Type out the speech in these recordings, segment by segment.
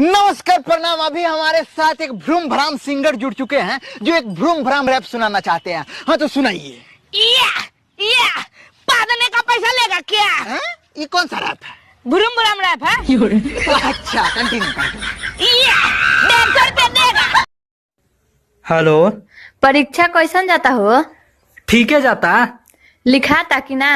नमस्कार प्रणाम। अभी हमारे साथ एक भ्रूम भ्राम सिंगर जुड़ चुके हैं जो एक भ्रूम भ्राम रैप सुनाना चाहते हैं। हाँ तो सुनाइए। पादने का पैसा लेगा क्या? ये कौन सा रैप है? भ्रूम भ्राम रैप है। अच्छा कंटिन्यू। 150 रुपया देगा। हेलो, परीक्षा कैसन जाता हो? ठीक है जाता। लिखाता कि ना?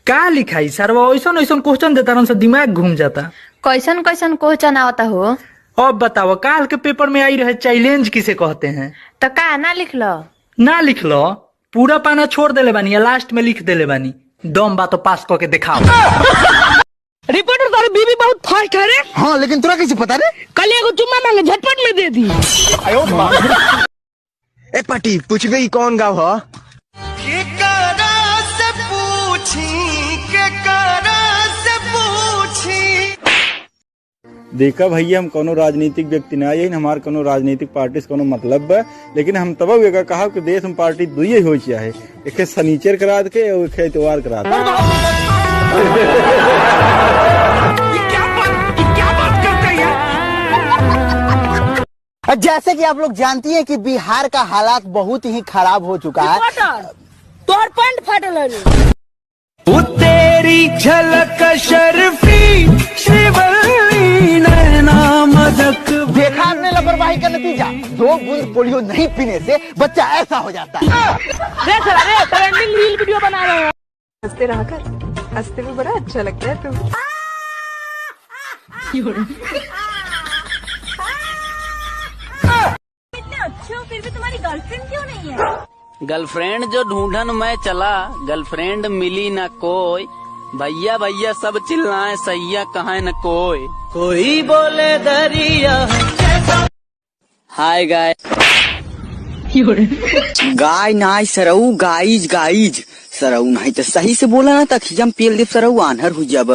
का लिखाई सर, वो ऐसा क्वेश्चन देता रहा दिमाग घूम जाता। कैसन कैसन क्वेश्चन आवता हो? अब बताओ, काल के पेपर में आई रहे चैलेंज किसे कहते हैं? तो का ना लिख लो? ना लिख लो, पूरा पाना छोड़ देले बानी या लास्ट में लिख देले बानी। दम बा तो पास करके दिखाओ। रिपोर्टर तारी बीबी बहुत फास्ट है रे। हाँ लेकिन तुरा कैसे पता रे? कल एगो चुम्मा मांगे झटपट में दे दी। ए पटी पूछ गई कौन गाँव हो? देखा भैया, हम कोनो राजनीतिक व्यक्ति ना है, हमार कोनो राजनीतिक पार्टी से कोनो मतलब है, लेकिन हम तब कहा कि देश में पार्टी दुई हो है, एक शनिचर करा के और एक इतवार करा दे। क्या बात करते हैं? जैसे कि आप लोग जानती हैं कि बिहार का हालात बहुत ही खराब हो चुका है। तोहर पैंट फाटल है। तेरी झलक शर्फी शिवली नैना मदक। देखा आपने लापरवाही का नतीजा? 2 बूंद पोलियो नहीं पीने से बच्चा ऐसा हो जाता है। ट्रेंडिंग रील वीडियो बना रहे हैं। हंसते रहा कर, हंसते में बड़ा अच्छा लगता है तुम। इतने अच्छे हो फिर भी तुम्हारी गर्लफ्रेंड क्यों नहीं है? गर्लफ्रेंड जो ढूंढन मैं चला, गर्लफ्रेंड मिली न कोई। भैया भैया सब चिल्लाए, सैया कहाँ न कोई बोले दरिया। हाय गाय। गाय नाई सरऊ, गाइज गाइज सरऊ नहीं तो सही से बोला ना, तक हम पेल दे सरऊ आन्हर हो जाब।